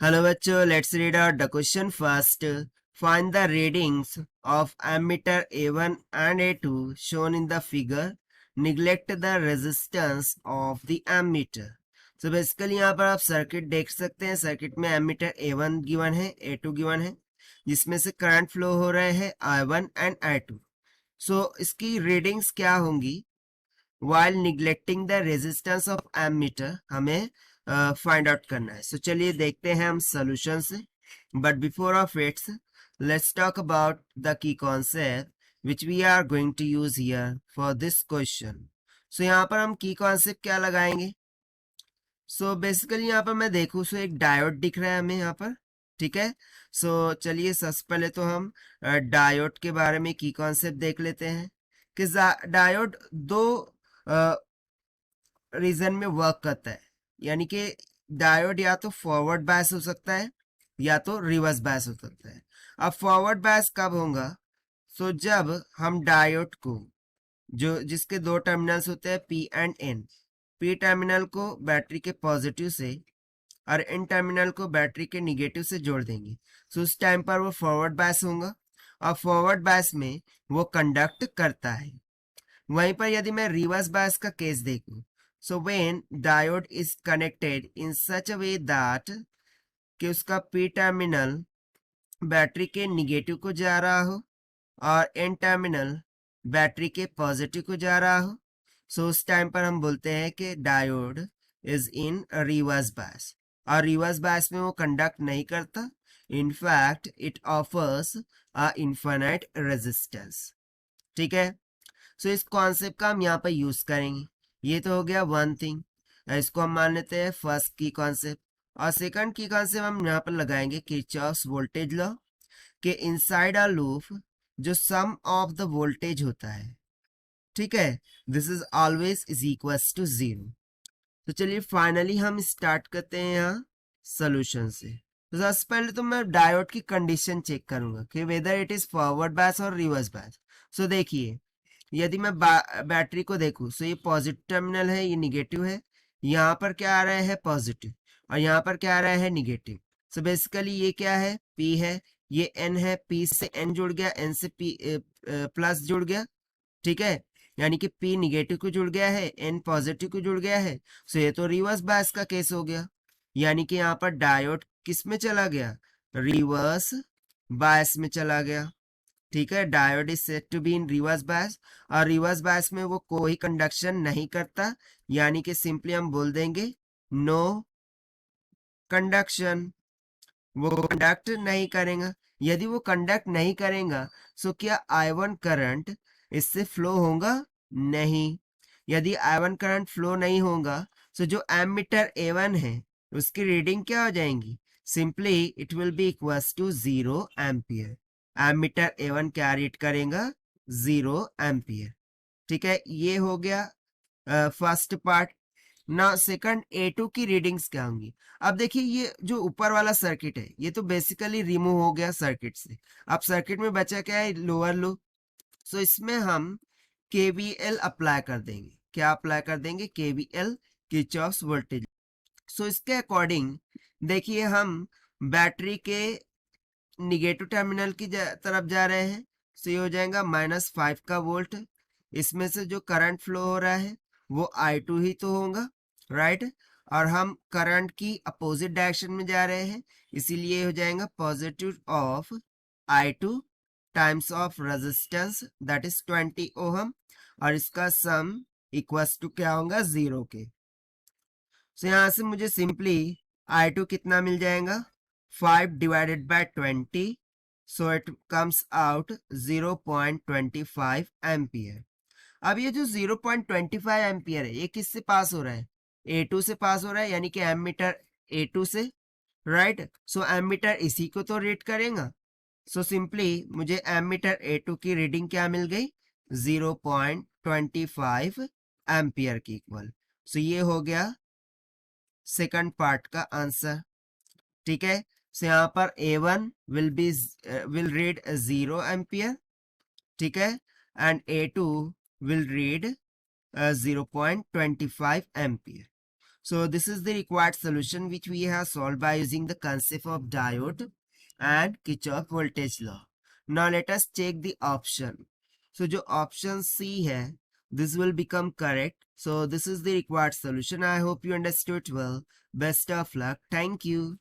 Hello बच्चों, let's read out the question first. Find the readings of ammeter A1 and A2 shown in the figure. Neglect the resistance of the ammeter. So basically यहाँ पर आप circuit देख सकते हैं. Circuit में ammeter A1 given है, A2 given है, जिसमें से करंट फ्लो हो रहे हैं I1 एंड I2. सो इसकी रीडिंग्स क्या होंगी while neglecting the resistance of ammeter हमें फाइंड आउट करना है. सो चलिए देखते हैं हम सोल्यूशन से. But before of its let's talk about the key concept which we are going to use here for this question. So यहाँ पर हम की कॉन्सेप्ट क्या लगाएंगे. सो बेसिकली यहाँ पर मैं देखूँ सो एक डायोड दिख रहा है हमें यहाँ पर. ठीक है. सो चलिए सबसे पहले तो हम डायोड के बारे में की कॉन्सेप्ट देख लेते हैं कि डायोड दो रीजन में वर्क करता है. यानी कि डायोड या तो फॉरवर्ड बायस हो सकता है या तो रिवर्स बायस हो सकता है. अब फॉरवर्ड बायस कब होगा. सो जब हम डायोड को जो जिसके दो टर्मिनल्स होते हैं P and N, P terminal को बैटरी के पॉजिटिव से और एन टर्मिनल को बैटरी के निगेटिव से जोड़ देंगे. सो उस टाइम पर वो फॉरवर्ड बायस होगा और फॉरवर्ड बायस में वो कंडक्ट करता है. वहीं पर यदि मैं रिवर्स बायस का केस देखूं, so when diode is connected in such a way that कि उसका पी टर्मिनल बैटरी के निगेटिव को जा रहा हो और एन टर्मिनल बैटरी के पॉजिटिव को जा रहा हो, सो उस टाइम पर हम बोलते हैं कि diode is in reverse bias. और रिवर्स बायस में वो कंडक्ट नहीं करता. In fact it offers a infinite resistance. ठीक है. सो इस कॉन्सेप्ट का हम यहाँ पर यूज करेंगे. ये तो हो गया वन थिंग. इसको हम मान लेते हैं फर्स्ट की कॉन्सेप्ट. और सेकंड की कॉन्सेप्ट हम यहाँ पर लगाएंगे किरचॉफ्स वोल्टेज लॉ के इनसाइड अ लूप जो सम ऑफ द वोल्टेज होता है. ठीक है. This is always is equals to 0. तो चलिए फाइनली हम स्टार्ट करते हैं यहाँ सोल्यूशन से. तो सबसे पहले तो मैं डायोड की कंडीशन चेक करूंगा कि whether it is forward bias और रिवर्स बायस. सो देखिए यदि मैं बैटरी को देखूं सो ये पॉजिटिव टर्मिनल है, ये निगेटिव है. यहाँ पर क्या आ रहा है पॉजिटिव और यहाँ पर क्या आ रहा है निगेटिव. सो बेसिकली ये क्या है P है, ये N है, P से N जुड़ गया, N से P प्लस जुड़ गया. ठीक है. यानी कि P निगेटिव को जुड़ गया है, N पॉजिटिव को जुड़ गया है. सो ये तो रिवर्स बायस का केस हो गया. यानी कि यहाँ पर डायोड किस में चला गया, रिवर्स बायस में चला गया. ठीक है. Diode is said to be in reverse bias और रिवर्स बायस में वो कोई कंडक्शन नहीं करता. यानी कि सिंपली हम बोल देंगे नो कंडक्शन. वो कंडक्ट नहीं करेगा. यदि वो कंडक्ट नहीं करेगा सो क्या I1 करंट इससे फ्लो होगा, नहीं. यदि I1 करंट फ्लो नहीं होगा सो जो एमीटर A1 है उसकी रीडिंग क्या हो जाएंगी, simply it will be equals to 0 ampere. Ammeter A1 क्या रीड करेगा, 0 एम्पियर. ठीक है. ये हो गया फर्स्ट पार्ट. ना सेकंड A2 की रीडिंग्स क्या होंगी. अब देखिए ये जो ऊपर वाला सर्किट है ये तो बेसिकली रिमूव हो गया सर्किट से. अब सर्किट में बचा क्या है, लोअर लो. सो इसमें हम KVL अप्लाई कर देंगे. क्या अप्लाई कर देंगे, KVL किरचॉफ्स वोल्टेज. सो इसके अकॉर्डिंग देखिए हम बैटरी के निगेटिव टर्मिनल की तरफ जा रहे हैं. सो ये हो जाएगा -5 का वोल्ट. इसमें से जो करंट फ्लो हो रहा है वो I2 ही तो होगा, राइट. और हम करंट की अपोजिट डायरेक्शन में जा रहे हैं, इसीलिए हो जाएगा positive of I2 times of resistance that is 20 ohm. और इसका सम इक्वल्स टू क्या होगा, 0 के. सो यहां से मुझे सिंपली I2 कितना मिल जाएगा, 5 divided by 20. So it comes out 0.25 ampere. अब ये जो 0.25 एम्पियर है ये किससे पास हो रहा है, A2 से पास हो रहा है. यानी कि एमीटर A2 से, राइट. सो एमीटर इसी को तो रीड करेगा. सो सिंपली मुझे एमीटर A2 की रीडिंग क्या मिल गई, 0.25 एम्पियर की इक्वल. सो ये हो गया सेकंड पार्ट का आंसर. ठीक है. सो यहाँ पर A1 विल रीड 0 एम्पियर. ठीक है. And A2 will read 0.25 ampere. So this is the required solution which we have solved by using the concept of diode and Kirchhoff voltage law. Now let us check the option. So जो option C है, this will become correct. So this is the required solution. I hope you understood well. Best of luck. Thank you.